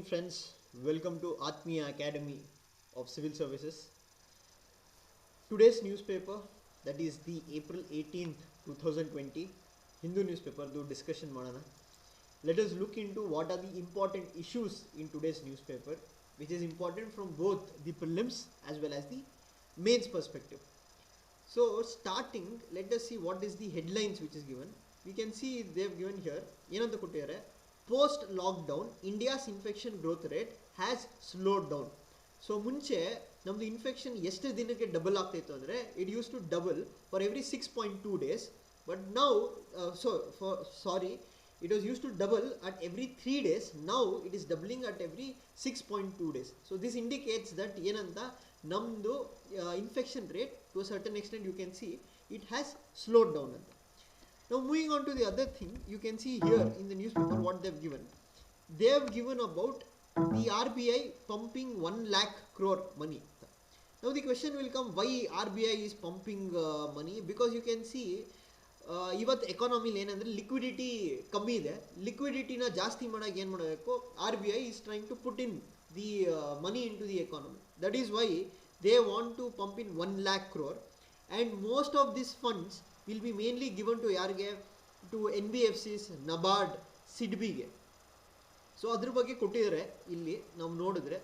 evening, friends. Welcome to Atmiya Academy of Civil Services. Today's newspaper, that is the April 18th, 2020, Hindu newspaper, do discussion madana. Let us look into what are the important issues in today's newspaper, which is important from both the prelims as well as the mains perspective. So, starting, let us see what is the headlines which is given. We can see they have given here, ಏನಂತ ಕೊಟ್ಟಿದ್ದಾರೆ, post lockdown India's infection growth rate has slowed down. So ಮುಂಚೆ ನಮ್ಮದು infection ಎಷ್ಟು ದಿನಕ್ಕೆ double ಆಗ್ತಾಯಿತ್ತು ಅಂದರೆ it used to double for every 6.2 days, but now it was used to double at every 3 days. Now it is doubling at every 6.2 days. So this indicates that ಏನಂತ ನಮ್ಮದು infection rate to a certain extent you can see it has slowed down ಅಂತ. Now moving on to the other thing, you can see here in the newspaper what they have given. They have given about the RBI pumping 1 lakh crore money. Now the question will come, why RBI is pumping money? Because you can see ಇವತ್ತು ಎಕಾನಮಿಲಿ ಏನಂದರೆ liquidity ಕಮ್ಮಿ ಇದೆ. ಲಿಕ್ವಿಡಿಟಿನ ಜಾಸ್ತಿ ಮಾಡೋಕೆ ಏನು ಮಾಡಬೇಕು, R B I is trying to put in the money into the economy. That is why they want to pump in 1 lakh crore, and most of this funds will be mainly given to ಯಾರಿಗೆ, to NBFCs, NABARD, ಸಿಡ್ಬಿಗೆ. So ಅದ್ರ ಬಗ್ಗೆ ಕೊಟ್ಟಿದ್ದಾರೆ ಇಲ್ಲಿ ನಾವು ನೋಡಿದ್ರೆ.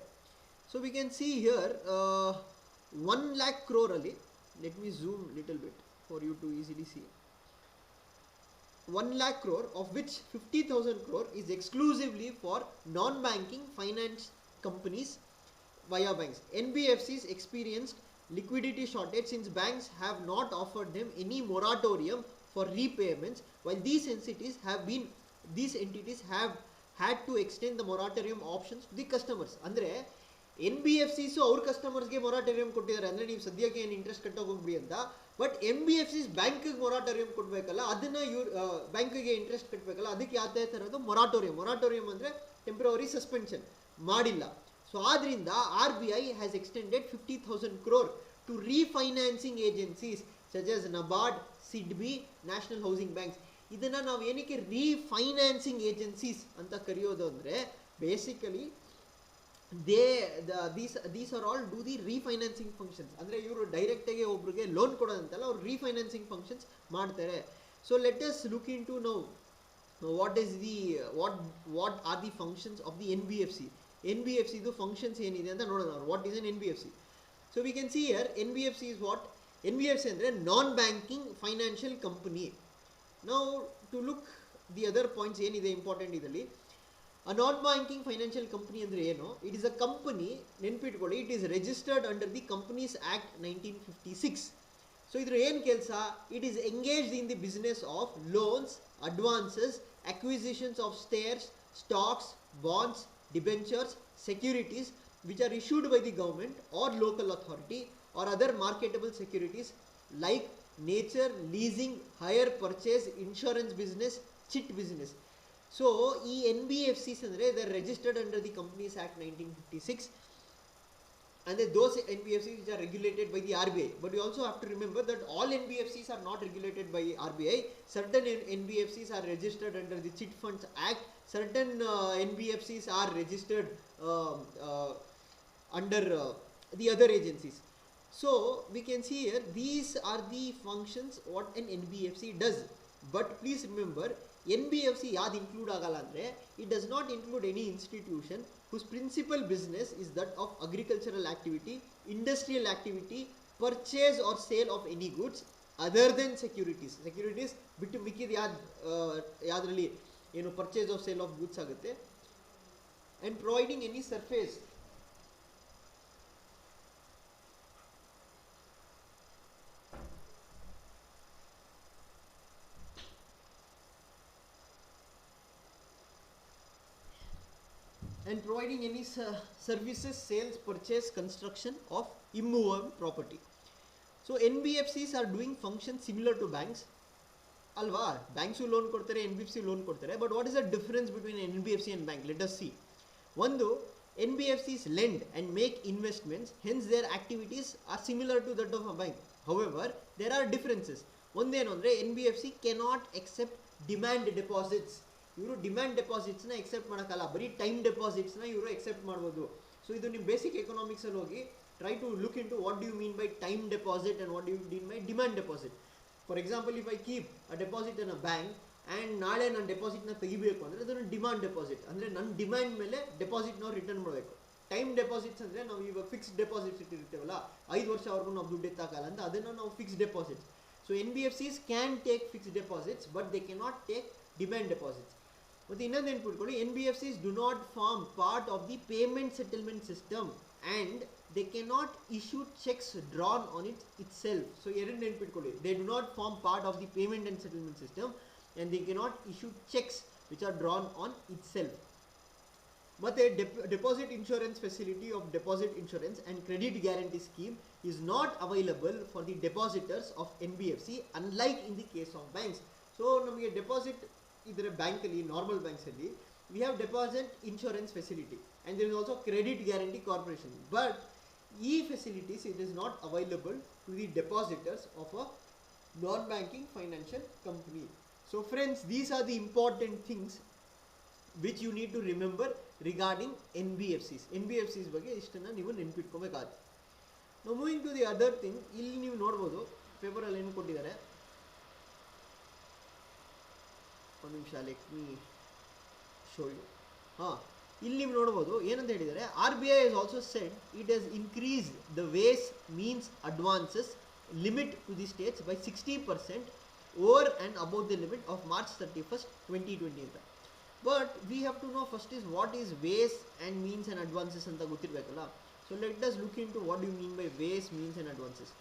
So we can see here 1 lakh crore ಅಲ್ಲಿ, let me zoom little bit for you to easily C. 1 lakh crore, of which 50,000 crore is exclusively for non-banking finance companies via banks. NBFCs experienced liquidity shortage since banks have not offered them any moratorium for repayments, while these entities have had to extend the moratorium options to the customers. ಅಂದರೆ NBFCs ಅವ್ರ ಕಸ್ಟಮರ್ಸ್ಗೆ ಮೊರಾಟೋರಿಯಂ ಕೊಟ್ಟಿದ್ದಾರೆ, ಅಂದರೆ ನೀವು ಸದ್ಯಕ್ಕೆ ಏನು interest ಕಟ್ಟೋಕೆ ಹೋಗ್ಬಿಡಿ ಅಂತ. ಬಟ್ NBFCs ಬ್ಯಾಂಕಿಗೆ ಮೊರಾಟೋರಿಯಂ ಕೊಡಬೇಕಲ್ಲ, ಅದನ್ನು ಬ್ಯಾಂಕಿಗೆ ಇಂಟ್ರೆಸ್ಟ್ ಕಟ್ಟಬೇಕಲ್ಲ, ಅದಕ್ಕೆ ಯಾವ ಥರದ್ದು ಮೊರಾಟೋರಿಯಂ ಅಂದರೆ ಟೆಂಪ್ರವರಿ ಸಸ್ಪೆನ್ಷನ್ ಮಾಡಿಲ್ಲ. ಸೊ ಆದ್ದರಿಂದ RBI has extended 50,000 crore to refinancing agencies such as NABARD, SIDBI, national housing banks. ಇದನ್ನು ನಾವು ಏನಕ್ಕೆ ರೀಫೈನಾನ್ಸಿಂಗ್ ಏಜೆನ್ಸೀಸ್ ಅಂತ ಕರೆಯೋದು ಅಂದರೆ, basically these are all do the refinancing functions. ಅಂದರೆ ಇವರು ಡೈರೆಕ್ಟಾಗಿ ಒಬ್ರಿಗೆ ಲೋನ್ ಕೊಡೋದಂತಲ್ಲ, ಅವ್ರು ರೀಫೈನಾನ್ಸಿಂಗ್ ಫಂಕ್ಷನ್ಸ್ ಮಾಡ್ತಾರೆ. So let us look in to now what are the functions of the NBFCದು ಫಂಕ್ಷನ್ಸ್ ಏನಿದೆ ಅಂತ ನೋಡೋಣ. What is an NBFC? So we can see here NBFC is what. NBFC ಅಂದರೆ non banking financial company. Now to look the other points ಏನಿದೆ important ಇದರಲ್ಲಿ. A non-banking financial company ಅಂದರೆ ಏನು? It is a company, ನೆನ್ಪಿಟ್ಕೊಳ್ಳಿ, it is registered under the companies act 1956. So ಇದ್ರ ಏನು ಕೆಲಸ? It is engaged in the business of loans, advances, acquisitions of shares, stocks, bonds, debentures, securities which are issued by the government or local authority or other marketable securities like nature, leasing, hire purchase, insurance business, chit business. So ಈ NBFCs ಅಂದರೆ they are registered under the Companies Act 1956, and those NBFCs which are regulated by the RBI. But you also have to remember that all NBFCs are not regulated by RBI. Certain NBFCs are registered under the Chit Funds Act. Certain NBFCs are registered under the other agencies. So we can see here these are the functions what an NBFC does. But please remember, NBFC ಯಾವ್ದು include ಆಗಲ್ಲ ಅಂದರೆ, it does not include any institution whose principal business is that of agricultural activity, industrial activity, purchase or sale of any goods other than securities ಬಿಟ್ಟು ಮಿಕ್ಕಿದ ಯಾವುದರಲ್ಲಿ ಏನು purchase of sale of goods ಆಗುತ್ತೆ. And providing any surface and providing any services, sales, purchase, construction of immovable property. So NBFCs are doing functions similar to banks ಅಲ್ವಾ? Banks loan ಕೊಡ್ತಾರೆ, NBFC loan ಕೊಡ್ತಾರೆ. But what is the difference between NBFC and bank? Let us C. ಒಂದು, NBFCs lend and make investments, hence their activities are similar to that of a bank. However, there are differences. ಒಂದೇನು ಅಂದರೆ, NBFC cannot accept demand deposits. ಇವರು demand ಡೆಪಾಸಿಟ್ಸ್ನ accept ಮಾಡೋಕ್ಕಲ್ಲ, ಬರೀ time ಡೆಪಾಸಿಟ್ಸ್ನ ಇವರು accept ಮಾಡ್ಬೋದು. So ಇದು ನಿಮ್ಮ basic ಎಕನಾಮಿಕ್ಸಲ್ಲಿ ಹೋಗಿ try to look in to what do you mean by time deposit and what do you mean by demand deposit. For example, if I keep a deposit in a bank and ನಾಳೆ ನಾನು ಡೆಪಾಸಿಟ್ನ ತೆಗಿಬೇಕು ಅಂದರೆ ಅದನ್ನು demand deposit, ಅಂದರೆ ನನ್ನ demand ಮೇಲೆ deposit ನಾವು return ಮಾಡಬೇಕು. ಟೈಮ್ ಡೆಪಾಸಿಟ್ಸ್ ಅಂದರೆ ನಾವು ಇವಾಗ ಫಿಕ್ಸ್ಡ್ ಡೆಪಾಸಿಟ್ಸ್ ಇಟ್ಟಿರ್ತೀವಲ್ಲ, 5 ವರ್ಷವರೆಗೂ ನಾವು ದುಡ್ಡು ಎತ್ತಾಗಲ್ಲ ಅಂತ, ಅದನ್ನು ನಾವು fixed deposits. So NBFCs can take fixed deposits but they cannot take demand deposits. ಮತ್ತು ಇನ್ನೊಂದು ನೆನ್ಪಿಟ್ಕೊಳ್ಳಿ, NBFCs do not form part of the payment settlement system and they cannot issue checks drawn on it itself. So ಎರಡು ನೆನ್ಪಿಟ್ಕೊಳ್ಳಿ, they do not form part of the payment and settlement system and they cannot issue checks which are drawn on itself. But a deposit insurance facility of deposit insurance and credit guarantee scheme is not available for the depositors of NBFC unlike in the case of banks. So ನಮಗೆ deposit ಇದ್ರೆ ಬ್ಯಾಂಕಲ್ಲಿ, normal ಬ್ಯಾಂಕ್ಸಲ್ಲಿ we have deposit insurance facility and there is also credit guarantee corporation, but facilities it is not available to the depositors of a non-banking financial company. So friends, these are the important things which you need to remember regarding NBFCs. NBFCs ಬಗ್ಗೆ ಇಷ್ಟನ್ನು ನೀವು ನೆನಪಿಟ್ಕೋಬೇಕಾಗುತ್ತೆ. Now moving to the other thing, ಇಲ್ಲಿ ನೀವು ನೋಡ್ಬೋದು ಪೇಪರಲ್ಲಿ ಏನು ಕೊಟ್ಟಿದ್ದಾರೆ, ಒಂದು ನಿಮಿಷ, ಲೆಟ್ ಮೀ ಶೋ ಯು. ಇಲ್ಲಿ ನೀವು ನೋಡ್ಬೋದು ಏನಂತ ಹೇಳಿದರೆ, RBI has also said it has increased the ways means advances limit to the states by 60% over and above the limit of March 31st, 2020 ಅಂತ. But we have to know first is what is ways and means and advances ಅಂತ ಗೊತ್ತಿರಬೇಕಲ್ಲ. So let us look into what do you mean by ways, means and advances.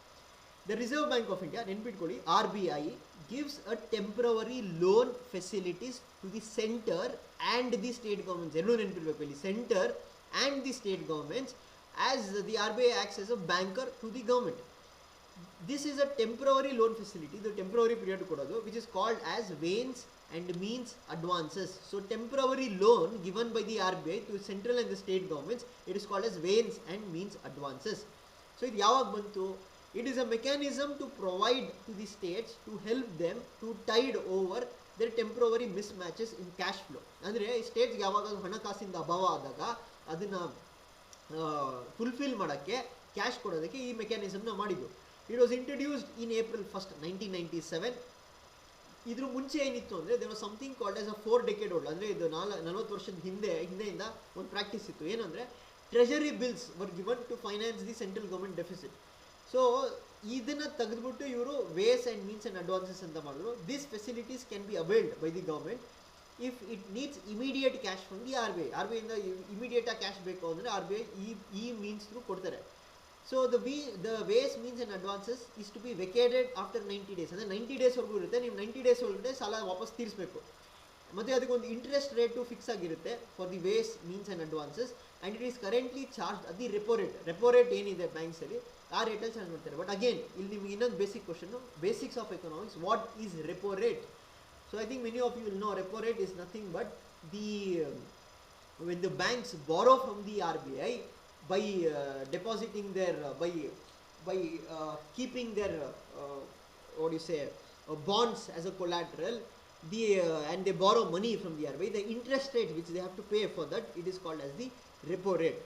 The Reserve Bank of India, ನೆನ್ಪಿಟ್ಕೊಳ್ಳಿ, RBI gives a temporary loan facilities to the center and the state governments. ಎಲ್ಲೂ ನೆನ್ಪಿಡ್ಬೇಕು ಇಲ್ಲಿ, center and the state governments, as the RBI acts as a banker to the government. This is a temporary loan facility, the temporary period ಕೊಡೋದು, which is called as ways and means advances. So temporary loan given by the RBI to central and the state governments, it is called as ways and means advances. So ಇದು ಯಾವಾಗ ಬಂತು? It is a mechanism to provide to the states to help them to tide over their temporary mismatches in cash flow. ಅಂದರೆ ಸ್ಟೇಟ್ಸ್ಗೆ ಯಾವಾಗ ಹಣಕಾಸಿಂದ ಅಭಾವ ಆದಾಗ ಅದನ್ನು fulfil ಮಾಡೋಕ್ಕೆ, cash ಕೊಡೋದಕ್ಕೆ ಈ ಮೆಕ್ಯಾನಿಸಮ್ನ ಮಾಡಿದ್ದು. It was introduced in April 1st, 1997. ಇದ್ರ ಮುಂಚೆ ಏನಿತ್ತು ಅಂದರೆ there was something called as a 4 decade old, ಅಂದರೆ ಇದು 40 ವರ್ಷದ ಹಿಂದೆಯಿಂದ ಒಂದು ಪ್ರಾಕ್ಟೀಸ್ ಇತ್ತು. ಏನಂದರೆ treasury bills were given to finance the central government deficit. So ಇದನ್ನು ತೆಗೆದುಬಿಟ್ಟು ಇವರು ways and means and advances ಅಂತ ಮಾಡಿದ್ರು. This facilities can be availed by the government if it needs immediate cash from the RBI. RBIಯಿಂದ ಇಮಿಡಿಯೇಟಾಗಿ cash ಬೇಕು ಅಂದರೆ RBI ಈ ಮೀನ್ಸ್ ಥ್ರೂ ಕೊಡ್ತಾರೆ. So the ways means and advances is to be vacated after 90 days. ಅಂದರೆ 90 daysವರೆಗೂ ಇರುತ್ತೆ. ನೀವು 90 days ಒಳಗಡೆ ಸಾಲ ವಾಪಸ್ ತೀರಿಸಬೇಕು. ಮತ್ತು ಅದಕ್ಕೊಂದು ಇಂಟ್ರೆಸ್ಟ್ ರೇಟು ಫಿಕ್ಸ್ ಆಗಿರುತ್ತೆ for the ways means and advances, and it is currently charge at the repo rate. Repo rate ಏನಿದೆ ಬ್ಯಾಂಕ್ಸಲ್ಲಿ ಆ ರೇಟಲ್ಲಿ ಚಾರ್ಜ್ ಮಾಡ್ತಾರೆ. ಬಟ್ ಅಗೇನ್ ಇಲ್ಲಿ ನಿಮಗೆ ಇನ್ನೊಂದು basic question, basics of economics, what is repo rate? So I think many of you will know repo rate is nothing but when the banks borrow from the RBI by depositing their by keeping their what do you say bonds as a collateral, and they borrow money from the RBI, the interest rate which they have to pay for that, it is called as the repo rate.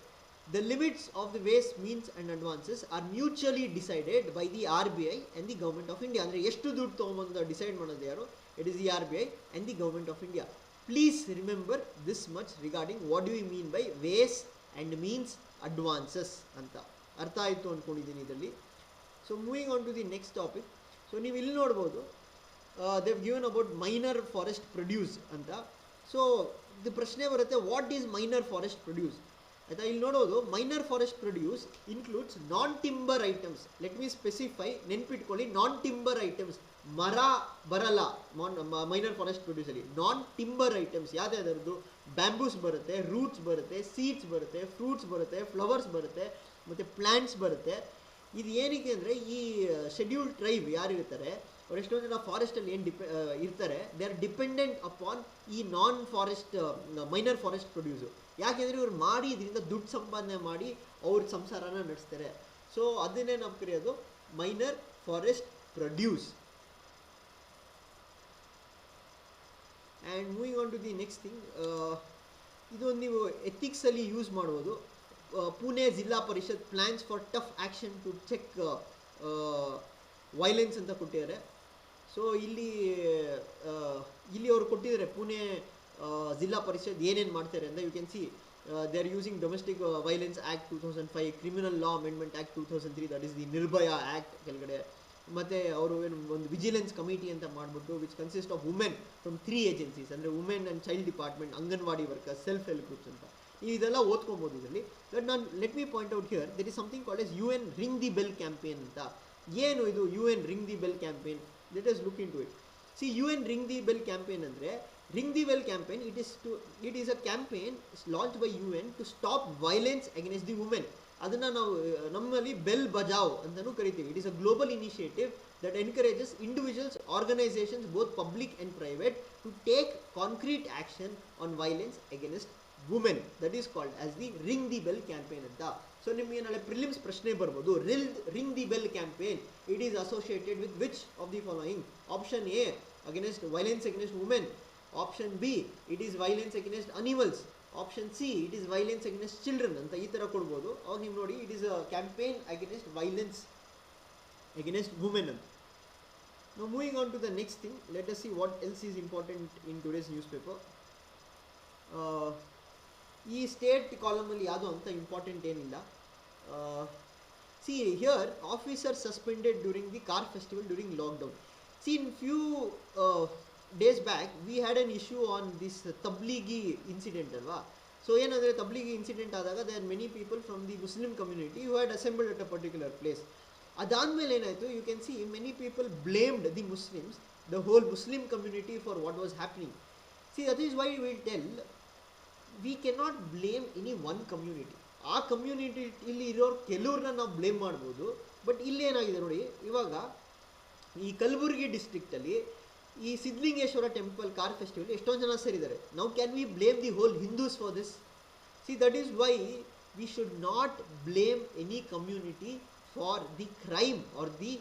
The limits of the ways, means and advances are mutually decided by the RBI and the Government of India. ಅಂದರೆ ಎಷ್ಟು ದುಡ್ಡು ತೊಗೊಂಬಂದು decide ಮಾಡೋದು ಯಾರು? It is the RBI and the Government of India. Please remember this much regarding what do we mean by ways and means advances ಅಂತ. ಅರ್ಥ ಆಯಿತು ಅಂದ್ಕೊಂಡಿದ್ದೀನಿ ಇದರಲ್ಲಿ. So moving on to the next topic. So ನೀವು ಇಲ್ಲಿ ನೋಡ್ಬೋದು they have given about minor forest produce ಅಂತ. So ಇದು ಪ್ರಶ್ನೆ ಬರುತ್ತೆ, what is minor forest produce ಆಯಿತಾ? ಇಲ್ಲಿ ನೋಡೋದು minor forest produce includes non timber items. Let me specify, ನೆನ್ಪಿಟ್ಕೊಳ್ಳಿ, ನಾನ್ ಟಿಂಬರ್ ಐಟಮ್ಸ್. ಮರ ಬರಲ್ಲ ಮೈನರ್ ಫಾರೆಸ್ಟ್ ಪ್ರೊಡ್ಯೂಸಲ್ಲಿ. ನಾನ್ ಟಿಂಬರ್ ಐಟಮ್ಸ್ ಯಾವ್ದಾದ್ರದ್ದು? ಬ್ಯಾಂಬೂಸ್ ಬರುತ್ತೆ, ರೂಟ್ಸ್ ಬರುತ್ತೆ, ಸೀಡ್ಸ್ ಬರುತ್ತೆ, ಫ್ರೂಟ್ಸ್ ಬರುತ್ತೆ, ಫ್ಲವರ್ಸ್ ಬರುತ್ತೆ, ಮತ್ತು ಪ್ಲ್ಯಾಂಟ್ಸ್ ಬರುತ್ತೆ. ಇದು ಏನಕ್ಕೆ ಅಂದರೆ ಈ ಶೆಡ್ಯೂಲ್ಡ್ ಟ್ರೈಬ್ ಯಾರು ಇರ್ತಾರೆ ಅವ್ರು ಎಷ್ಟೊಂದು ಜನ ಫಾರೆಸ್ಟಲ್ಲಿ ಏನು ಇರ್ತಾರೆ, ದೇ ಆರ್ ಡಿಪೆಂಡೆಂಟ್ ಅಪಾನ್ ಈ non forest minor forest produce. ಯಾಕೆಂದರೆ ಇವ್ರು ಮಾಡಿ ಇದರಿಂದ ದುಡ್ಡು ಸಂಪಾದನೆ ಮಾಡಿ ಅವ್ರ ಸಂಸಾರನ ನಡೆಸ್ತಾರೆ. ಸೊ ಅದನ್ನೇ ನಾವು ಕರೆಯೋದು minor forest produce. And moving on to the next thing, ಇದೊಂದು ನೀವು ಎಥಿಕ್ಸಲ್ಲಿ ಯೂಸ್ ಮಾಡ್ಬೋದು. Pune Zilla Parishad plans for tough action to check violence ಅಂತ ಕೊಟ್ಟಿದ್ದಾರೆ. ಸೊ ಇಲ್ಲಿ ಅವರು ಕೊಟ್ಟಿದ್ದಾರೆ ಪುಣೆ ಜಿಲ್ಲಾ ಪರಿಷತ್ ಏನೇನು ಮಾಡ್ತಾರೆ ಅಂತ. You can see they are using domestic violence act 2005, criminal law amendment act 2003, that is the Nirbhaya act ಕೆಳಗಡೆ. ಮತ್ತು ಅವರು ಏನು ಒಂದು ವಿಜಿಲೆನ್ಸ್ ಕಮಿಟಿ ಅಂತ ಮಾಡಿಬಿಟ್ಟು which consist of women from 3 agencies, ಅಂದರೆ women and child department, anganwadi workers, self help groups ಅಂತ. ನೀವು ಇದೆಲ್ಲ ಓದ್ಕೊಬೋದು ಇದರಲ್ಲಿ. ಬಟ್ ನಾನು let me point out here there is something called as UN ring the bell campaign ಅಂತ. ಏನು ಇದು UN ring the bell campaign? Let us look in to it. See UN ring the bell campaign ಅಂದರೆ, ring the bell campaign it is a campaign launch by UN to stop violence against the women. ಅದನ್ನು ನಾವು ನಮ್ಮಲ್ಲಿ bell Bajao ಅಂತಲೂ ಕರಿತೀವಿ. It is a global initiative that encourages individuals, organizations, both public and private, to take concrete action on violence against women. That is called as the ring the bell campaign anta. So ನಿಮಗೆ ನಾಳೆ prelims ಪ್ರಶ್ನೆ ಬರ್ಬೋದು, ring the bell campaign, it is associated with which of the following? Option A, against violence against women. Option B, it is violence against animals. Option C, it is violence against children ಅಂತ ಈ ಥರ ಕೊಡ್ಬೋದು. ಅವಾಗ ನೀವು ನೋಡಿ, it is a campaign against violence against women. Now moving on to the next thing, let us see what else is important in today's newspaper. ಈ state ಕಾಲಮಲ್ಲಿ ಯಾವುದೋ ಅಂತ ಇಂಪಾರ್ಟೆಂಟ್ ಏನಿಲ್ಲ. See here, officer suspended during the car festival during lockdown. See in few days back we had an issue on this Tablighi incident ಅಲ್ವಾ. ಸೊ ಏನಂದರೆ, Tablighi incident ಆದಾಗ they are many people from the Muslim community who had assembled at a particular place. ಅದಾದಮೇಲೆ ಏನಾಯಿತು, you can see many people blamed the Muslims, the whole Muslim community for what was happening. See that is why will tell, we cannot blame any one community. ಆ community ಇಲ್ಲಿ ಇರೋರು ಕೆಲವ್ರನ್ನ ನಾವು blame ಮಾಡ್ಬೋದು. But ಇಲ್ಲೇನಾಗಿದೆ ನೋಡಿ, ಇವಾಗ ಈ ಕಲಬುರಗಿ ಡಿಸ್ಟ್ರಿಕ್ಟಲ್ಲಿ ಈ Siddhalingeshwara temple car festival ಎಷ್ಟೊಂದು ಜನ ಸೇರಿದ್ದಾರೆ. Now can we blame the whole Hindus for this? See that is why we should not blame any community for the crime or the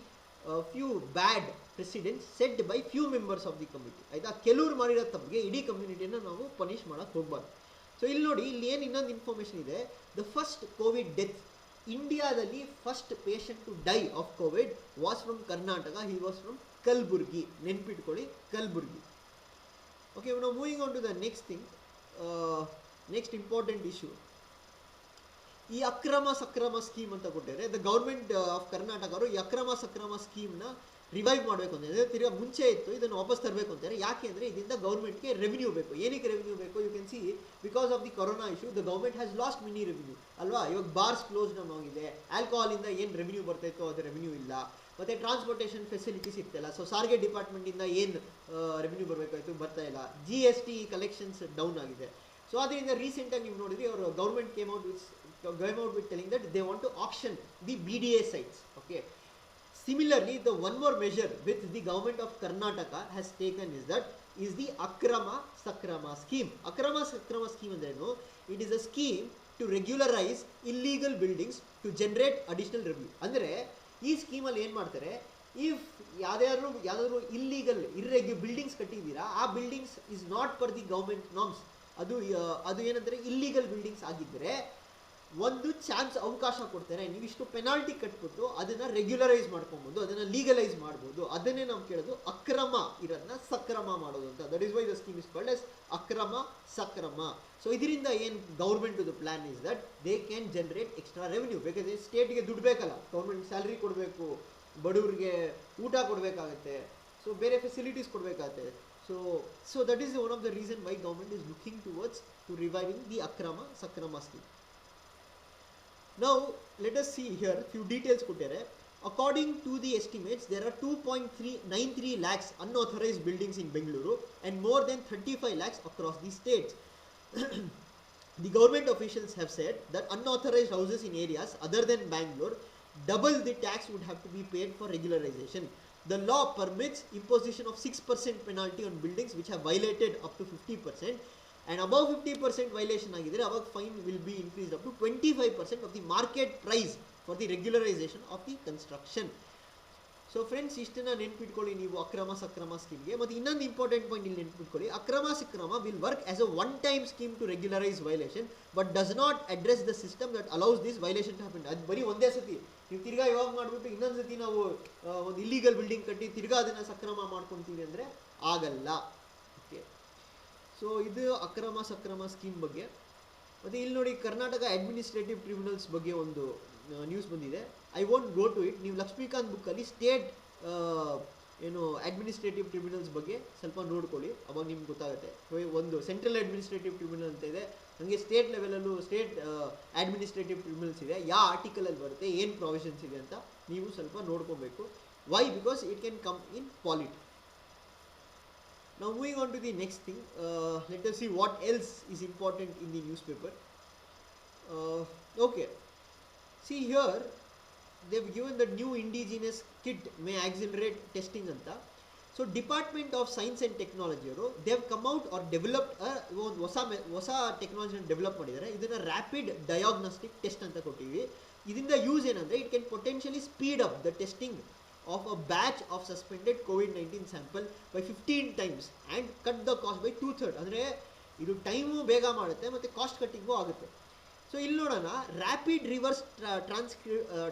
few bad precedents set by few members of the committee. ಆಯಿತಾ, ಕೆಲವ್ರು ಮಾಡಿರೋ ತಪ್ಪಿಗೆ ಇಡೀ ಕಮ್ಯುನಿಟಿಯನ್ನು ನಾವು punish ಮಾಡೋಕ್ಕೆ ಹೋಗ್ಬಾರ್ದು. So ಇಲ್ಲಿ ನೋಡಿ, ಇಲ್ಲಿ ಏನು ಇನ್ನೊಂದು ಇನ್ಫಾರ್ಮೇಷನ್ ಇದೆ. ದ ಫಸ್ಟ್ ಕೋವಿಡ್ ಡೆತ್ ಇಂಡಿಯಾದಲ್ಲಿ, first patient to die of covid was from Karnataka. He was from Kalaburagi. ನೆನ್ಪಿಟ್ಕೊಳ್ಳಿ, ಕಲಬುರ್ಗಿ. ಓಕೆ, ನಾವು moving on to the next thing, next important issue. ಈ ಅಕ್ರಮ ಸಕ್ರಮ ಸ್ಕೀಮ್ ಅಂತ ಕೊಟ್ಟಿದ್ದಾರೆ. ದ ಗೌರ್ಮೆಂಟ್ ಆಫ್ ಕರ್ನಾಟಕ ಅವರು ಈ ಅಕ್ರಮ ಸಕ್ರಮ ಸ್ಕೀಮ್ನ ರಿವೈವ್ ಮಾಡಬೇಕು ಅಂತಾರೆ. ತಿರ್ಗಾ ಮುಂಚೆ ಇತ್ತು, ಇದನ್ನು ವಾಪಸ್ ತರಬೇಕು ಅಂತಾರೆ. ಯಾಕೆ ಅಂದರೆ ಇದರಿಂದ ಗೌರ್ಮೆಂಟ್ಗೆ ರೆವಿನ್ಯೂ ಬೇಕು. ಏನಕ್ಕೆ ರೆವಿನ್ಯೂ ಬೇಕು? You can see, because of the corona issue the government has lost many revenue ಅಲ್ವಾ. ಇವಾಗ ಬಾರ್ಸ್ ಕ್ಲೋಸ್ ಡೌನ್ ಆಗಿದೆ, ಆಲ್ಕೋಹಾಲಿಂದ ಏನು ರೆವಿನ್ಯೂ ಬರ್ತಾಯಿತ್ತು ಅದು ರೆವಿನ್ಯೂ ಇಲ್ಲ. ಮತ್ತು ಟ್ರಾನ್ಸ್ಪೋರ್ಟೇಷನ್ ಫೆಸಿಲಿಟೀಸ್ ಇರ್ತಿಲ್ಲ. ಸೊ ಸಾರಿಗೆ ಡಿಪಾರ್ಟ್ಮೆಂಟಿಂದ ಏನು ರೆವಿನ್ಯೂ ಬರಬೇಕಾಯಿತು ಬರ್ತಾ ಇಲ್ಲ. GST ಕಲೆಕ್ಷನ್ಸ್ ಡೌನ್ ಆಗಿದೆ. ಸೊ ಅದರಿಂದ ರೀಸೆಂಟಾಗಿ ನೀವು ನೋಡಿದ್ರಿ, ಅವರು government came out with telling that they want to auction the BDA sites. Okay. Similarly, the one more measure which the government of Karnataka has taken is the Akrama Sakrama scheme. Akrama Sakrama scheme andrenu, it is a scheme to regularize illegal buildings to generate additional revenue. Andre ee scheme alli ಏನು ಮಾಡ್ತಾರೆ, if ಯಾವ್ದಾದ್ರು irregular buildings ಕಟ್ಟಿದ್ದೀರಾ, ಆ buildings is not per the government norms, ಅದು ಏನಂದ್ರೆ illegal buildings ಆಗಿದ್ದರೆ ಒಂದು chance ಅವಕಾಶ ಕೊಡ್ತಾರೆ. ನೀವಿಷ್ಟು ಪೆನಾಲ್ಟಿ ಕಟ್ಬಿಟ್ಟು ಅದನ್ನು ರೆಗ್ಯುಲರೈಸ್ ಮಾಡ್ಕೊಬೋದು, ಅದನ್ನು ಲೀಗಲೈಸ್ ಮಾಡ್ಬೋದು. ಅದನ್ನೇ ನಾವು ಕೇಳೋದು ಅಕ್ರಮ ಇರೋದನ್ನ ಸಕ್ರಮ ಮಾಡೋದು ಅಂತ. That is why the scheme is called as ಅಕ್ರಮ ಸಕ್ರಮ. ಸೊ ಇದರಿಂದ ಏನು ಗೌರ್ಮೆಂಟ್ದು plan is that they can generate extra revenue. ಬೇಕಾದ್ರೆ ಸ್ಟೇಟ್ಗೆ ದುಡ್ಡು ಬೇಕಲ್ಲ, ಗೌರ್ಮೆಂಟ್ ಸ್ಯಾಲ್ರಿ ಕೊಡಬೇಕು, ಬಡವ್ರಿಗೆ ಊಟ ಕೊಡಬೇಕಾಗತ್ತೆ, ಸೊ ಬೇರೆ ಫೆಸಿಲಿಟೀಸ್ ಕೊಡಬೇಕಾಗತ್ತೆ. So that is one of the reason why government is looking towards to reviving the Akrama Sakrama scheme. Now let us see here few details kottare. According to the estimates, there are 2.93 lakhs unauthorized buildings in Bengaluru and more than 35 lakhs across the states. The government officials have said that unauthorized houses in areas other than Bangalore, double the tax would have to be paid for regularization. The law permits imposition of 6% penalty on buildings which have violated up to 50%, and above 50% violation agidre avag fine will be increased up to 25% of the market price for the regularization of the construction. So friends ಇಷ್ಟನ್ನ ನೆನ್ಪಿಟ್ಕೊಳ್ಳಿ ನೀವು ಅಕ್ರಮ ಸಕ್ರಮ ಸ್ಕೀಮ್ಗೆ. ಮತ್ತು ಇನ್ನೊಂದು important point ಇಲ್ಲಿ ನೆನ್ಪಿಟ್ಕೊಳ್ಳಿ, Akrama Sakrama will work as a one time scheme to regularise violation but does not address the system that allows this violation to happen. ಅದು ಬರೀ ಒಂದೇ ಸತಿ ನೀವು ತಿರ್ಗಾ ಇವಾಗ ಮಾಡಿಬಿಟ್ಟು ಇನ್ನೊಂದು ಸತಿ ನಾವು ಒಂದು ಇಲ್ಲಿಗಲ್ ಬಿಲ್ಡಿಂಗ್ ಕಟ್ಟಿ ತಿರ್ಗಾ ಅದನ್ನು ಸಕ್ರಮ ಮಾಡ್ಕೊತೀವಿ ಅಂದರೆ ಆಗಲ್ಲ. ಓಕೆ, ಸೊ ಇದು ಅಕ್ರಮ ಸಕ್ರಮ ಸ್ಕೀಮ್ ಬಗ್ಗೆ. ಮತ್ತು ಇಲ್ಲಿ ನೋಡಿ ಕರ್ನಾಟಕ ಅಡ್ಮಿನಿಸ್ಟ್ರೇಟಿವ್ ಟ್ರಿಬ್ಯುನಲ್ಸ್ ಬಗ್ಗೆ ಒಂದು ನ್ಯೂಸ್ ಬಂದಿದೆ. I won't go to it. ನೀವು ಲಕ್ಷ್ಮೀಕಾಂತ್ ಬುಕ್ಕಲ್ಲಿ ಸ್ಟೇಟ್ ಏನು ಅಡ್ಮಿನಿಸ್ಟ್ರೇಟಿವ್ ಟ್ರಿಬ್ಯುನಲ್ಸ್ ಬಗ್ಗೆ ಸ್ವಲ್ಪ ನೋಡ್ಕೊಳ್ಳಿ, ಅವಾಗ ನಿಮ್ಗೆ ಗೊತ್ತಾಗುತ್ತೆ. ಒಂದು ಸೆಂಟ್ರಲ್ ಅಡ್ಮಿನಿಸ್ಟ್ರೇಟಿವ್ ಟ್ರಿಬ್ಯುನಲ್ ಅಂತ ಇದೆ, ಹಾಗೆ ಸ್ಟೇಟ್ ಲೆವೆಲಲ್ಲೂ ಸ್ಟೇಟ್ ಅಡ್ಮಿನಿಸ್ಟ್ರೇಟಿವ್ ಟ್ರಿಬ್ಯುನಲ್ಸ್ ಇದೆ. ಯಾವ ಆರ್ಟಿಕಲಲ್ಲಿ ಬರುತ್ತೆ, ಏನು ಪ್ರೊವಿಷನ್ಸ್ ಇದೆ ಅಂತ ನೀವು ಸ್ವಲ್ಪ ನೋಡ್ಕೊಬೇಕು. Why? Because it can come in polity. Now moving on to the next thing, let us see what else is important in the newspaper. Okay, see here they've given the new indigenous kit may accelerate testing anta. So Department of Science and Technology ಅವರು they've come out or developed ಒಂದು ಹೊಸ ಟೆಕ್ನಾಲಜಿನ develop ಮಾಡಿದ್ದಾರೆ. ಇದನ್ನು rapid diagnostic test ಅಂತ ಕೊಟ್ಟಿವಿ. ಇದರಿಂದ use ಏನಂದರೆ it can potentially speed up the testing of a batch of suspended COVID-19 sample by 15 times and cut the cost by 2/3. ಅಂದರೆ ಇದು ಟೈಮು ಬೇಗ ಮಾಡುತ್ತೆ ಮತ್ತು ಕಾಸ್ಟ್ ಕಟ್ಟಿಂಗು ಆಗುತ್ತೆ. ಸೊ ಇಲ್ಲಿ ನೋಡೋಣ, rapid reverse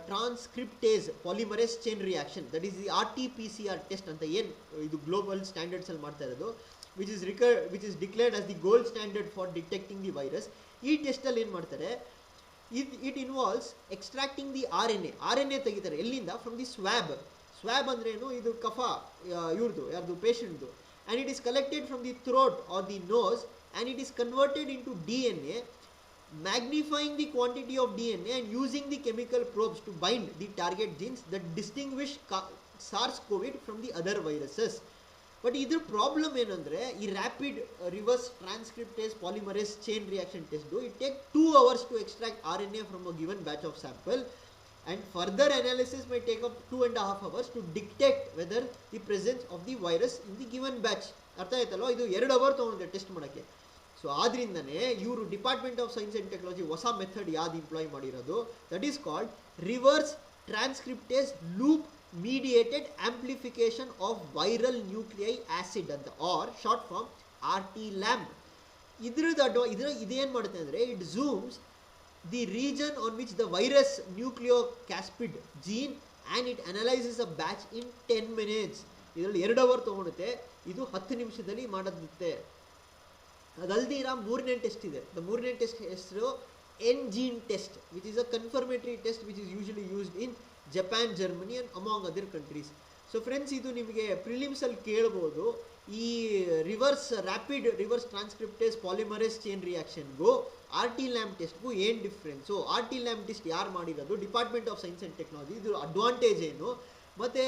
transcriptase polymerase chain reaction, that is the RT-PCR test ಅಂತ ಏನು ಇದು ಗ್ಲೋಬಲ್ ಸ್ಟ್ಯಾಂಡರ್ಡ್ಸಲ್ಲಿ ಮಾಡ್ತಾ ಇರೋದು, which is declared as the gold standard for detecting the virus. ಈ ಟೆಸ್ಟಲ್ಲಿ ಏನು ಮಾಡ್ತಾರೆ, it involves extracting the RNA ತೆಗಿತಾರೆ. ಎಲ್ಲಿಂದ? ಫ್ರಮ್ ದಿ ಸ್ವ್ಯಾಬ್ ಅಂದ್ರೇನು, ಇದು ಕಫ ಇವ್ರದ್ದು ಯಾರ್ದು ಪೇಷಂಟ್ದು, and it is collected from the throat or the nose and it is converted in to DNA, magnifying the quantity of DNA and using the chemical probes to bind the target genes that distinguish SARS-CoV from the other viruses. But ಇದ್ರ problem ಏನಂದರೆ, ಈ rapid reverse transcriptase polymerase chain reaction test it take 2 hours to extract RNA from a given batch of sample and further analysis may take up 2.5 hours to detect whether the presence of the virus in the given batch. ಅರ್ಥ ಆಯ್ತಲ್ವ? ಇದು 2 hour ತೊಗೊಂಡಿದೆ test ಮಾಡೋಕ್ಕೆ. So ಆದ್ರಿಂದನೇ ಇವರು department of science and technology ಹೊಸ method ಯಾವ್ದು employ ಮಾಡಿರೋದು, that is called reverse transcriptase loop mediated amplification of viral nucleic acid ಅಂತ, ಆರ್ ಶಾರ್ಟ್ ಫಾರ್ಮ್ RT-LAMP. ಇದೇನು ಮಾಡುತ್ತೆ ಅಂದರೆ, it zooms the region on which the virus nucleocapsid gene and it analyzes a batch in 10 minutes. ಇದರಲ್ಲಿ 2 hour ತೊಗೊಳುತ್ತೆ, ಇದು 10 ನಿಮಿಷದಲ್ಲಿ ಮಾಡೋದುತ್ತೆ. ಅದಲ್ದಿರ ಮೂರನೇ test ಇದೆ. The ಮೂರನೇ ಟೆಸ್ಟ್ ಹೆಸರು NGene test, which is a confirmatory test which is usually used in Japan, Germany and among other countries. So friends, ಇದು ನಿಮಗೆ ಪ್ರಿಲಿಮ್ಸಲ್ಲಿ ಕೇಳ್ಬೋದು, ಈ rapid reverse transcriptase polymerase chain ರಿಯಾಕ್ಷನ್ಗೂ RT-LAMP ಟೆಸ್ಟ್ಗೂ ಏನು ಡಿಫ್ರೆನ್ಸು, RT-LAMP ಟೆಸ್ಟ್ ಯಾರು ಮಾಡಿರೋದು, department of science and technology, ಇದು ಅಡ್ವಾಂಟೇಜ್ ಏನು, ಮತ್ತು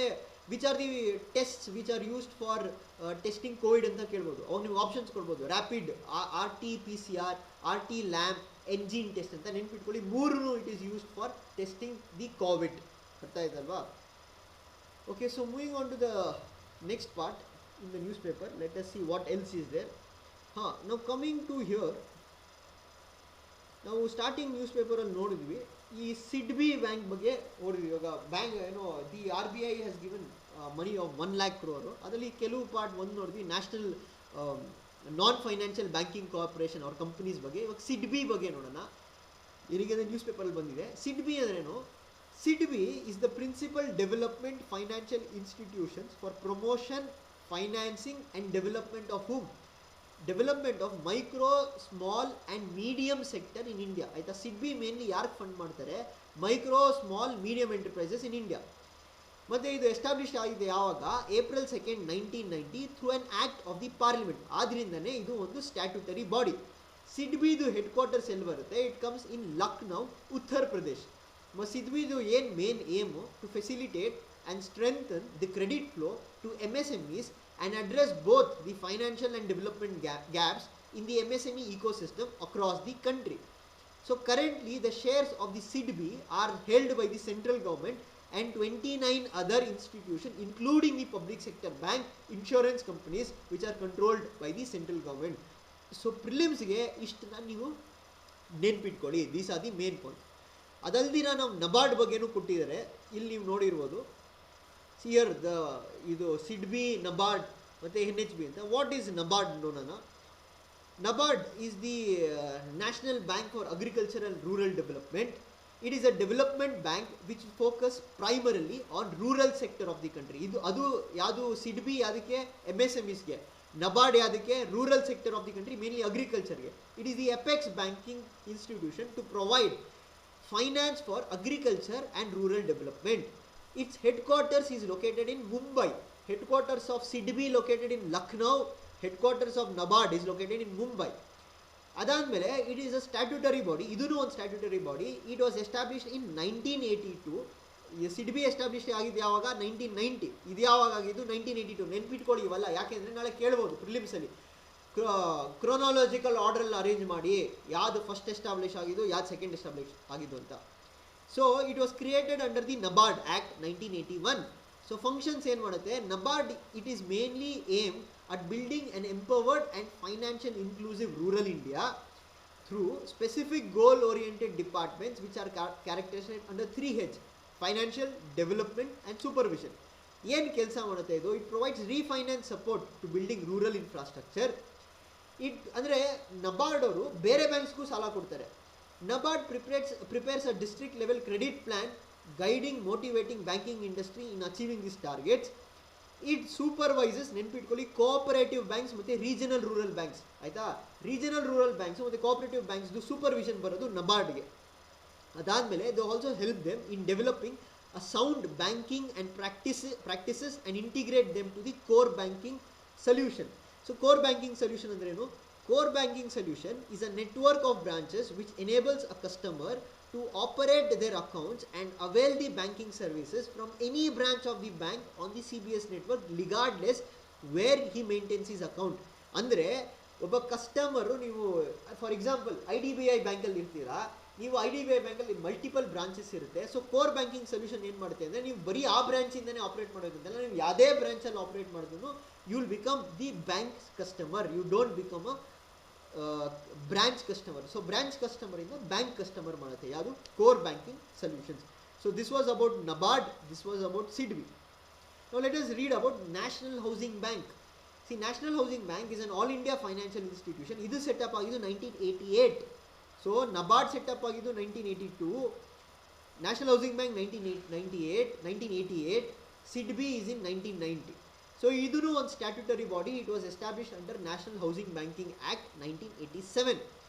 which are the tests which are used for testing Covid ಅಂತ ಕೇಳ್ಬೋದು. ಅವಾಗ ನೀವು ಆಪ್ಷನ್ಸ್ ಕೊಡ್ಬೋದು, rapid RT-PCR, RT-LAMP, NGene test ಅಂತ ನೆನ್ಪಿಟ್ಕೊಳ್ಳಿ. ಮೂರೂ it is used for testing the covid. ಅರ್ಥ ಆಯ್ತಲ್ವಾ? Okay, so moving on to the next part in the newspaper, let us see what else is there. Now coming to here, ನಾವು starting news ಪೇಪರಲ್ಲಿ ನೋಡಿದ್ವಿ ಈ SIDBI bank ಬಗ್ಗೆ ಓಡಿದ್ವಿ. ಇವಾಗ bank ಏನೋ the RBI has given money of 1 lakh crore. ಅದರಲ್ಲಿ ಕೆಲವು part ಒಂದು ನೋಡಿದ್ವಿ, ನ್ಯಾಷನಲ್ ನಾನ್ ಫೈನಾನ್ಷಿಯಲ್ ಬ್ಯಾಂಕಿಂಗ್ ಕಾರ್ಪೊರೇಷನ್ ಅವ್ರ ಕಂಪನೀಸ್ ಬಗ್ಗೆ. ಇವಾಗ ಸಿಡ್ಬಿ ಬಗ್ಗೆ ನೋಡೋಣ. ಇಲ್ಲಿಗೆ ನ್ಯೂಸ್ ಪೇಪರಲ್ಲಿ ಬಂದಿದೆ. ಸಿಡ್ಬಿ ಅಂದ್ರೇನು? SIDBI is the principal development financial institutions for promotion, financing and development of development of micro, small and medium sector in India. ಆಯಿತಾ? ಸಿಡ್ಬಿ ಮೇನ್ಲಿ ಯಾರು ಫಂಡ್ ಮಾಡ್ತಾರೆ? Micro, small, medium enterprises in India. ಮತ್ತು ಇದು ಎಸ್ಟಾಬ್ಲಿಷ್ ಆಗಿದೆ ಯಾವಾಗ? April 2nd, 1990 through an act of the parliament. ಆದ್ದರಿಂದನೇ ಇದು ಒಂದು ಸ್ಟ್ಯಾಟ್ಯೂಟರಿ ಬಾಡಿ. ಸಿಡ್ಬಿದು ಹೆಡ್ ಕ್ವಾರ್ಟರ್ಸ್ ಎಲ್ಲಿ ಬರುತ್ತೆ? ಇಟ್ ಕಮ್ಸ್ ಇನ್ ಲಕ್ನೌ, ಉತ್ತರ ಪ್ರದೇಶ್. ಸಿಡ್ಬಿದು ಏನು main aim? To facilitate and strengthen the credit flow to MSMEs and address both the financial and development gaps in the MSME ecosystem across the country. So currently the shares of the SIDBI are held by the central government and 29 other institutions including the public sector bank, insurance companies which are controlled by the central government. So prelims ge ishtna ನೀವು ನೆನ್ಪಿಟ್ಕೊಳ್ಳಿ. these are the main points. ಅದಲ್ದಿರ ನಾವು ನಬಾರ್ಡ್ ಬಗ್ಗೆನೂ ಕೊಟ್ಟಿದ್ದಾರೆ. ಇಲ್ಲಿ ನೀವು ನೋಡಿರ್ಬೋದು here the ಇದು SIDBI, NABARD ಮತ್ತು NHB ಅಂತ. ವಾಟ್ ಈಸ್ ನಬಾರ್ಡ್ ನೋಡೋಣ. NABARD is the National Bank for Agricultural Rural Development. It is a development bank which focus primarily on rural sector of the country. ಇದು ಅದು ಯಾವುದು ಸಿಡ್ಬಿ ಯಾವುದಕ್ಕೆ MSMEಸ್ಗೆ, NABARD ಯಾವುದಕ್ಕೆ rural sector of the country, mainly ಅಗ್ರಿಕಲ್ಚರ್ಗೆ. It is the apex banking institution to provide finance for agriculture and rural development. Its headquarters is located in Mumbai. Headquarters of SIDBI located in Lucknow. Headquarters of NABARD is located in Mumbai. ಅದಾದಮೇಲೆ it is a statutory body. ಇದೂ ಒಂದು statutory body. It was established in 1982. SIDBI establish ಆಗಿದ್ದು ಯಾವಾಗ? 1990. ಇದು ಯಾವಾಗ ಆಗಿದ್ದು? 1982. ನೆನ್ಪಿಟ್ಕೊಳ್ಳಿ ಇವೆಲ್ಲ, ಯಾಕೆಂದರೆ ನಾಳೆ ಕೇಳ್ಬೋದು ಪ್ರಿಲಿಮ್ಸಲ್ಲಿ. ಕ್ರೋನಾಲಜಿಕಲ್ ಆರ್ಡ್ರಲ್ಲಿ ಅರೇಂಜ್ ಮಾಡಿ ಯಾವುದು ಫಸ್ಟ್ ಎಸ್ಟಾಬ್ಲಿಷ್ ಆಗಿದ್ದು, ಯಾವುದು ಸೆಕೆಂಡ್ ಎಸ್ಟಾಬ್ಲಿಷ್ ಆಗಿದ್ದು ಅಂತ. So it was created under the NABARD Act 1981. So functions ಏನು ಮಾಡುತ್ತೆ NABARD? It is mainly aim at building an empowered and financial inclusive rural India through specific goal oriented departments which are characterized under 3H: financial, development and supervision. ಏನು ಕೆಲಸ ಮಾಡುತ್ತೆ ಇದು? It provides refinance support to building rural infrastructure. ಅಂದರೆ ನಬಾರ್ಡ್ ಅವರು ಬೇರೆ ಬ್ಯಾಂಕ್ಸ್ಗೂ ಸಾಲ ಕೊಡ್ತಾರೆ. NABARD prepares a district level credit plan guiding motivating banking industry in achieving this targets. It supervises, ನೆನ್ಪಿಟ್ಕೊಳ್ಳಿ, ಕೋಆಪರೇಟಿವ್ ಬ್ಯಾಂಕ್ಸ್ ಮತ್ತು ರೀಜನಲ್ ರೂರಲ್ ಬ್ಯಾಂಕ್ಸ್. ಆಯಿತಾ? ರೀಜನಲ್ ರೂರಲ್ ಬ್ಯಾಂಕ್ಸ್ ಮತ್ತು ಕೋಆಪರೇಟಿವ್ ಬ್ಯಾಂಕ್ಸ್ದು ಸೂಪರ್ವಿಷನ್ ಬರೋದು ನಬಾರ್ಡ್ಗೆ. ಅದಾದಮೇಲೆ they also help them in developing a sound banking and practices and integrate them to the core banking solution. So core banking solution ಅಂದ್ರೇನು? Core banking solution is a network of branches which enables a customer to operate their accounts and avail the banking services from any branch of the bank on the CBS network regardless where he maintains his account. ಅಂದರೆ ಒಬ್ಬ customer, ನೀವು for example IDBI ಬ್ಯಾಂಕಲ್ಲಿ ಇರ್ತೀರಾ, ನೀವು IDBI ಬ್ಯಾಂಕಲ್ಲಿ multiple branches ಇರುತ್ತೆ. So core banking solution ಏನು ಮಾಡುತ್ತೆ ಅಂದರೆ, ನೀವು ಬರೀ ಆ ಬ್ರಾಂಚಿಂದನೇ ಆಪ್ರೇಟ್ ಮಾಡೋದಂತಲ್ಲ, ನೀವು ಯಾವುದೇ ಬ್ರಾಂಚಲ್ಲಿ ಆಪ್ರೇಟ್ ಮಾಡಿದ್ರು you will become the bank customer. You don't become a branch customer. So branch ಕಸ್ಟಮರಿಂದ ಬ್ಯಾಂಕ್ ಕಸ್ಟಮರ್ ಮಾಡುತ್ತೆ ಯಾವುದು? Core banking solutions. So this was about NABARD, this was about SIDBI. Now let us read about National Housing Bank. See, National Housing Bank is an all India financial institution. ಇದು set up ಆಗಿದ್ದು 1988. ಸೊ NABARD set up ಆಗಿದ್ದು 1982, National Housing Bank 1988, SIDBI is in 1990. ಸೊ ಇದೂ ಒಂದು statutory body. It was established under National Housing Banking Act 1987.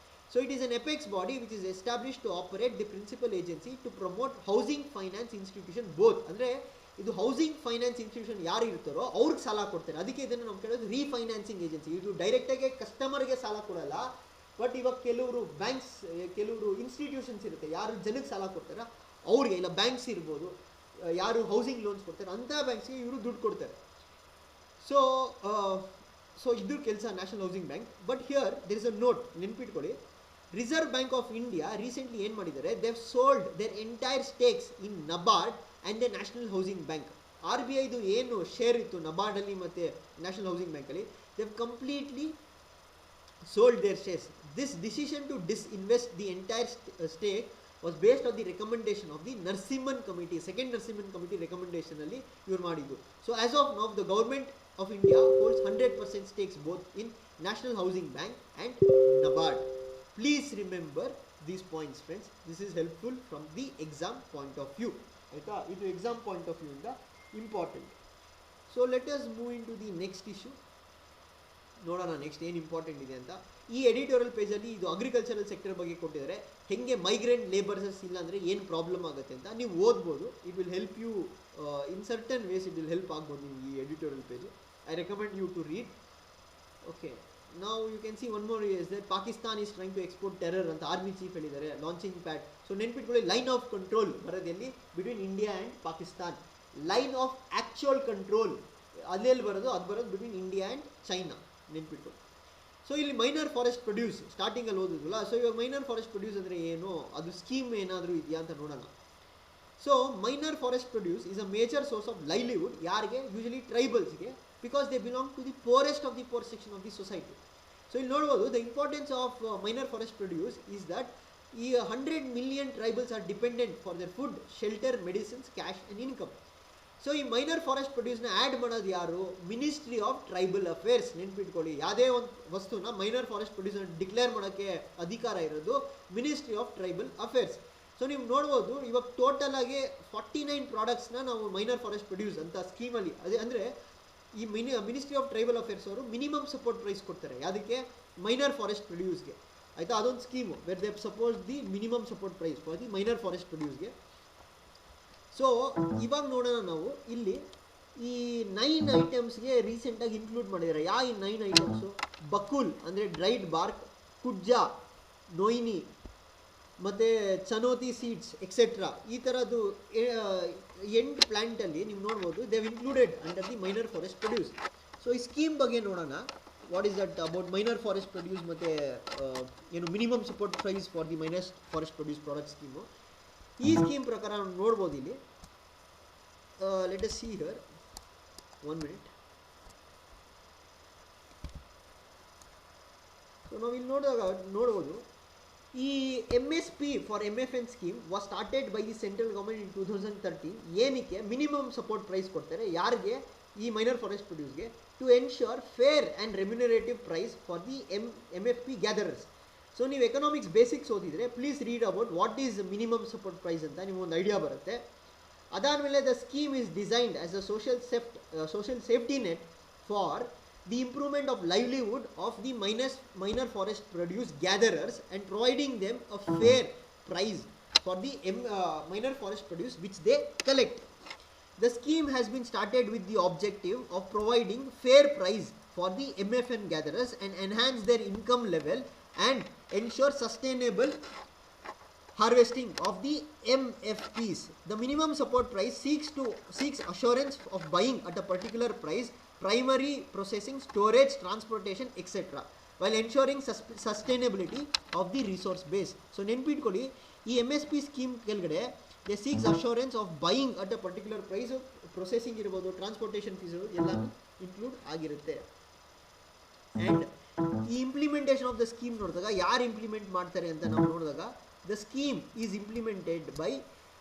So it is an apex body which is established to operate the principal agency to promote housing finance institution both. ಅಂದರೆ ಇದು housing finance institution ಯಾರು ಇರ್ತಾರೋ ಅವ್ರಿಗೆ ಸಾಲ ಕೊಡ್ತಾರೆ. ಅದಕ್ಕೆ ಇದನ್ನು ನಾವು ಕೇಳೋದು ರೀಫೈನಾನ್ಸಿಂಗ್ ಏಜೆನ್ಸಿ. ಇದು ಡೈರೆಕ್ಟಾಗಿ ಕಸ್ಟಮರ್ಗೆ ಸಾಲ ಕೊಡಲ್ಲ. ಬಟ್ ಇವಾಗ ಕೆಲವರು ಬ್ಯಾಂಕ್ಸ್, ಕೆಲವರು ಇನ್ಸ್ಟಿಟ್ಯೂಷನ್ಸ್ ಇರುತ್ತೆ, ಯಾರು ಜನಕ್ಕೆ ಸಾಲ ಕೊಡ್ತಾರೆ ಅವ್ರಿಗೆ, ಇಲ್ಲ ಬ್ಯಾಂಕ್ಸ್ ಇರ್ಬೋದು, ಯಾರು ಹೌಸಿಂಗ್ ಲೋನ್ಸ್ ಕೊಡ್ತಾರೆ ಅಂಥ ಬ್ಯಾಂಕ್ಸ್ಗೆ ಇವರು ದುಡ್ಡು ಕೊಡ್ತಾರೆ. ಸೊ ಇದ್ರ ಕೆಲಸ National Housing Bank. But here there is a note, ನೆನ್ಪಿಟ್ಕೊಳ್ಳಿ. Reserve Bank of India recently ಏನು ಮಾಡಿದ್ದಾರೆ? They sold their entire stakes in NABARD and the National Housing Bank. RBIದು ಏನು ಶೇರ್ ಇತ್ತು ನಬಾರ್ಡಲ್ಲಿ ಮತ್ತು ನ್ಯಾಷನಲ್ ಹೌಸಿಂಗ್ ಬ್ಯಾಂಕಲ್ಲಿ, they completely sold their shares. This decision to disinvest the entire stake was based on the recommendation of the Narsimhan Committee. Second Narsimhan Committee recommendation alli ivaru ಮಾಡಿದ್ದು. So as of now the government of India holds 100% stakes both in National Housing Bank and NABARD. Please remember these points, friends. This is helpful from the exam point of view. ಆಯ್ತಾ? ಇದು exam point of view ಇಂದ important. So let us move into the next issue. ನೋಡೋಣ next ಏನು important ಇದೆ ಅಂತ. ಈ editorial ಪೇಜಲ್ಲಿ ಇದು agricultural sector ಬಗ್ಗೆ ಕೊಟ್ಟಿದ್ದಾರೆ. ಹೆಂಗೆ ಮೈಗ್ರೆಂಟ್ ಲೇಬರ್ಸಸ್ ಇಲ್ಲ ಅಂದರೆ ಏನು ಪ್ರಾಬ್ಲಮ್ ಆಗುತ್ತೆ ಅಂತ ನೀವು ಓದ್ಬೋದು. It will help you in certain ways, it will help ಆಗ್ಬೋದು ನಿಮ್ಗೆ ಈ editorial page. I recommend you to read. Okay, ನಾವು you can see one more is that Pakistan is trying to export terror ಅಂತ army chief ಹೇಳಿದ್ದಾರೆ. Launching pad. So ನೆನ್ಪಿಟ್ಕೊಳ್ಳಿ, line of control ಬರೋದೆಲ್ಲಿ? Between India and Pakistan. Line of actual control ಅದೆಲ್ಲಿ ಬರೋದು? ಅದು ಬರೋದು between India and China. ನೆನ್ಪಿಟ್ಟು. So ಇಲ್ಲಿ ಮೈನರ್ ಫಾರೆಸ್ಟ್ ಪ್ರೊಡ್ಯೂಸ್ ಸ್ಟಾರ್ಟಿಂಗಲ್ಲಿ ಓದಿದ್ವಲ್ಲ. ಸೊ ಇವಾಗ ಮೈನರ್ ಫಾರೆಸ್ಟ್ ಪ್ರೊಡ್ಯೂಸ್ ಅಂದರೆ ಏನು, ಅದು ಸ್ಕೀಮ್ ಏನಾದರೂ ಇದೆಯಾ ಅಂತ ನೋಡೋಣ. So minor forest produce is a major source of livelihood. ಯಾರಿಗೆ? ಯೂಶಲಿ ಟ್ರೈಬಲ್ಸ್ಗೆ, because they belong to the forest of the poor section of the society. So ಇಲ್ಲಿ ನೋಡ್ಬೋದು, the importance of minor forest produce is that ಈ 100 million tribals are dependent for their food, shelter, medicines, cash and income. So ಈ minor forest ಪ್ರೊಡ್ಯೂಸ್ನ add ಮಾಡೋದು ಯಾರು? Ministry of tribal affairs. ನೆನ್ಪಿಟ್ಕೊಳ್ಳಿ, ಯಾವುದೇ ಒಂದು ವಸ್ತುನ ಮೈನರ್ ಫಾರೆಸ್ಟ್ ಪ್ರೊಡ್ಯೂಸರ್ ಡಿಕ್ಲೇರ್ ಮಾಡೋಕ್ಕೆ ಅಧಿಕಾರ ಇರೋದು ministry of tribal affairs. So ನೀವು ನೋಡ್ಬೋದು, ಇವಾಗ ಟೋಟಲ್ ಆಗಿ 49 ಪ್ರಾಡಕ್ಟ್ಸ್ನ ನಾವು ಮೈನರ್ ಫಾರೆಸ್ಟ್ ಪ್ರೊಡ್ಯೂಸ್ ಅಂತ ಸ್ಕೀಮಲ್ಲಿ, ಅದೇ ಅಂದರೆ ಈ ಮಿನಿಸ್ಟ್ರಿ ಆಫ್ ಟ್ರೈಬಲ್ ಅಫೇರ್ಸ್ ಅವರು ಮಿನಿಮಮ್ ಸಪೋರ್ಟ್ ಪ್ರೈಸ್ ಕೊಡ್ತಾರೆ. ಯಾವುದಕ್ಕೆ? ಮೈನರ್ ಫಾರೆಸ್ಟ್ ಪ್ರೊಡ್ಯೂಸ್ಗೆ. ಆಯಿತಾ? ಅದೊಂದು scheme where they suppose the minimum support price for the minor forest ಪ್ರೊಡ್ಯೂಸ್ಗೆ. ಸೊ ಇವಾಗ ನೋಡೋಣ ನಾವು ಇಲ್ಲಿ ಈ 9 ಐಟಮ್ಸ್ಗೆ ರೀಸೆಂಟಾಗಿ ಇನ್ಕ್ಲೂಡ್ ಮಾಡಿದ್ದಾರೆ. ಯಾವ ಈ 9 ಐಟಮ್ಸು? ಬಕುಲ್ ಅಂದರೆ ಡ್ರೈಡ್ ಬಾರ್ಕ್, ಕುಡ್ಜಾ, ನೋಯ್ನಿ, ಮತ್ತು ಚನೋತಿ ಸೀಡ್ಸ್ ಎಕ್ಸೆಟ್ರಾ. ಈ ಥರದ್ದು 8 ಪ್ಲ್ಯಾಂಟಲ್ಲಿ ನೀವು ನೋಡ್ಬೋದು they've included under the minor forest produce. So ಈ ಸ್ಕೀಮ್ ಬಗ್ಗೆ ನೋಡೋಣ. What is that about minor forest produce ಮತ್ತು ಏನು minimum support price for the minor forest produce product scheme. ಈ ಸ್ಕೀಮ್ ಪ್ರಕಾರ ನಾವು ನೋಡ್ಬೋದು ಇಲ್ಲಿ. Let us see here, 1 minute. ಸೊ ನಾವು ಇಲ್ಲಿ ನೋಡ್ಬೋದು ಈ MSP for MFN scheme was started by the central government in 2013. ಏನಕ್ಕೆ ಮಿನಿಮಮ್ ಸಪೋರ್ಟ್ ಪ್ರೈಸ್ ಕೊಡ್ತಾರೆ? ಯಾರಿಗೆ? ಈ ಮೈನರ್ ಫಾರೆಸ್ಟ್ ಪ್ರೊಡ್ಯೂಸ್ಗೆ. To ensure fair and remunerative price for the MFP gatherers. So ನೀವು ಎಕನಾಮಿಕ್ಸ್ ಬೇಸಿಕ್ಸ್ ಓದಿದರೆ please read about what is minimum support price ಅಂತ ನಿಮಗೊಂದು idea ಬರುತ್ತೆ. ಅದಾದಮೇಲೆ the scheme is designed as a social safety net for the improvement of livelihood of the minor forest produce gatherers and providing them a fair price for the minor forest produce which they collect. The scheme has been started with the objective of providing fair price for the MFN gatherers and enhance their income level and ensure sustainable harvesting of the MFPs. The minimum support price seeks assurance of buying at a particular price, primary processing, storage, transportation, etc. while ensuring sustainability of the resource base. So ನೆನ್ಪಿಟ್ಕೊಳ್ಳಿ, ಈ MSP scheme ಕೆಳಗಡೆ they seeks assurance of buying at a particular price, processing ಇರ್ಬೋದು, transportation fees ಎಲ್ಲನೂ include ಆಗಿರುತ್ತೆ. And ಈ implementation of the scheme ನೋಡಿದಾಗ ಯಾರು implement ಮಾಡ್ತಾರೆ ಅಂತ ನಾವು ನೋಡಿದಾಗ the scheme is implemented by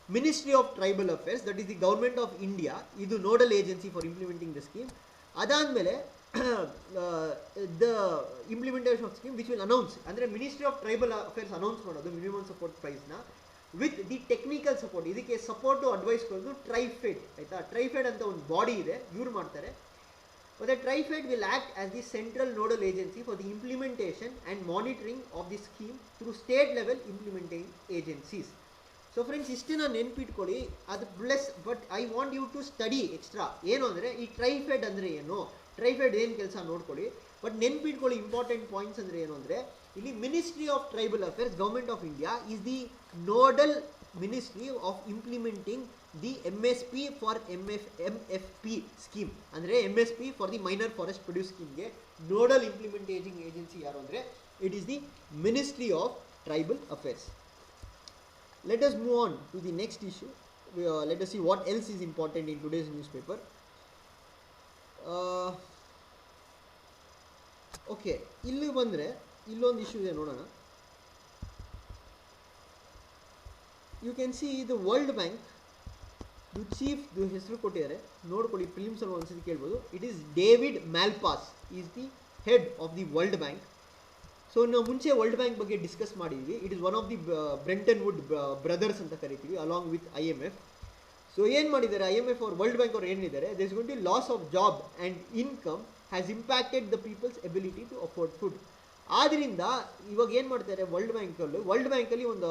ministry of tribal affairs, that is the government of India. ಇದು nodal agency for implementing the scheme. ಅದಾದಮೇಲೆ the implementation of scheme which will announce, ಅಂದರೆ ministry of tribal affairs announce ಮಾಡೋದು minimum support ಪ್ರೈಸ್ನ with the technical support. ಇದಕ್ಕೆ support advice ಕೊಡೋದು ಟ್ರೈಫೆಡ್. ಆಯಿತಾ? ಟ್ರೈಫೆಡ್ ಅಂತ ಒಂದು ಬಾಡಿ ಇದೆ, ಇವ್ರು ಮಾಡ್ತಾರೆ. ಮತ್ತು TRIFED will act as the central nodal agency for the implementation and monitoring of the scheme through state level implementing agencies. So friends, ಇಷ್ಟನ್ನ ನೆನ್ಪಿಟ್ಕೊಳ್ಳಿ. ಅದು plus but I want you to study extra. ಏನು ಅಂದರೆ ಈ ಟ್ರೈಫೆಡ್ ಅಂದರೆ ಏನು, TRIFED ಏನು ಕೆಲಸ ನೋಡ್ಕೊಳ್ಳಿ. ಬಟ್ ನೆನ್ಪಿಟ್ಕೊಳ್ಳಿ ಇಂಪಾರ್ಟೆಂಟ್ ಪಾಯಿಂಟ್ಸ್ ಅಂದರೆ ಏನು ಅಂದರೆ, ಇಲ್ಲಿ ministry of tribal affairs, government of India is the nodal ministry of implementing the MSP for MFP scheme. ಅಂದರೆ MSP for the minor forest produce ಸ್ಕೀಮ್ಗೆ ನೋಡಲ್ ಇಂಪ್ಲಿಮೆಂಟೇಟಿಂಗ್ ಏಜೆನ್ಸಿ ಯಾರು ಅಂದರೆ it is the ministry of tribal affairs. Let us move on to the next issue. Let us see what else is important in today's newspaper. Okay, ಇಲ್ಲಿ ಬಂದರೆ ಇಲ್ಲೊಂದು issue ಇದೆ ನೋಡೋಣ. You can see the World Bank ದು chief ಹೆಸರು ಕೊಟ್ಟಿದ್ದಾರೆ, ನೋಡ್ಕೊಳ್ಳಿ. ಫಿಲಿಮ್ಸಲ್ಲಿ ಒಂದ್ಸತಿ ಕೇಳ್ಬೋದು. It is David Malpass is the head of the World Bank. So ನಾವು ಮುಂಚೆ ವರ್ಲ್ಡ್ ಬ್ಯಾಂಕ್ ಬಗ್ಗೆ ಡಿಸ್ಕಸ್ ಮಾಡಿದ್ವಿ. It is one of the Bretton Wood brothers ಅಂತ ಕರಿತೀವಿ, ಅಲಾಂಗ್ ವಿತ್ IMF. ಸೊ ಏನು ಮಾಡಿದ್ದಾರೆ IMF ಅವ್ರು, ವರ್ಲ್ಡ್ ಬ್ಯಾಂಕ್ ಅವ್ರು ಏನಿದ್ದಾರೆ, there is going to loss of job and income has impacted the people's ability to afford food. ಆದ್ದರಿಂದ ಇವಾಗ ಏನು ಮಾಡ್ತಾರೆ ವರ್ಲ್ಡ್ ಬ್ಯಾಂಕಲ್ಲಿ ಒಂದು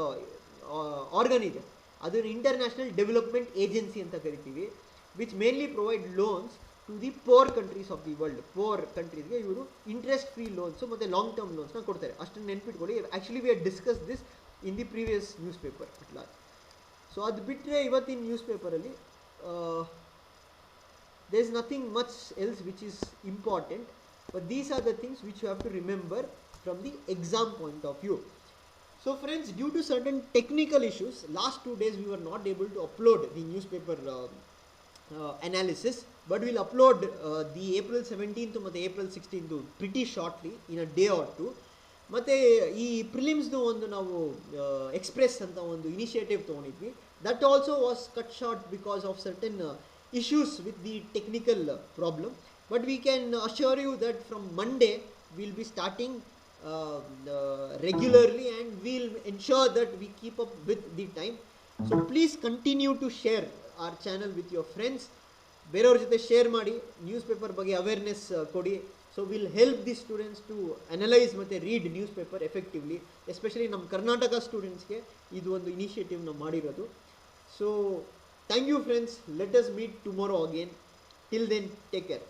ಆರ್ಗನ್ ಇದೆ, ಅದನ್ನು ಇಂಟರ್ನ್ಯಾಷನಲ್ ಡೆವಲಪ್ಮೆಂಟ್ ಏಜೆನ್ಸಿ ಅಂತ ಕರಿತೀವಿ, which mainly provide loans to the poor countries of the world. Poor ಕಂಟ್ರೀಸ್ಗೆ ಇವರು ಇಂಟ್ರೆಸ್ಟ್ ಫ್ರೀ ಲೋನ್ಸು ಮತ್ತು ಲಾಂಗ್ ಟರ್ಮ್ ಲೋನ್ಸ್ನ ಕೊಡ್ತಾರೆ. ಅಷ್ಟನ್ನು ನೆನ್ಪಿಟ್ಕೊಳ್ಳಿ. Actually we had discuss this in the previous newspaper at last. So ಅದು ಬಿಟ್ಟರೆ ಇವತ್ತಿನ ನ್ಯೂಸ್ ಪೇಪರಲ್ಲಿ there is nothing much else which is important, but these are the things which you have to remember from the exam point of view. So friends, due to certain technical issues, last 2 days we were not able to upload the newspaper analysis, but we'll upload the April 17th ಮತ್ತು April 16th pretty shortly in a day or two. ಮತ್ತು ಈ ಪ್ರಿಲಿಮ್ಸ್ದು ಒಂದು ನಾವು express ಅಂತ ಒಂದು initiative ತೊಗೊಂಡಿದ್ವಿ. That also was cut short because of certain issues with the technical problem, but we can assure you that from Monday we'll be starting regularly, and we'll ensure that we keep up with the time. So please continue to share our channel with your friends. ಬೇರೆಯವ್ರ ಜೊತೆ share ಮಾಡಿ, news paper ಬಗ್ಗೆ awareness ಕೊಡಿ. So will help the students to analyse ಮತ್ತು read news paper effectively. Especially ನಮ್ಮ ಕರ್ನಾಟಕ ಸ್ಟೂಡೆಂಟ್ಸ್ಗೆ ಇದು ಒಂದು ಇನಿಷಿಯೇಟಿವ್ ನಾವು ಮಾಡಿರೋದು. So thank you friends, let us meet tomorrow again. Till then, take care.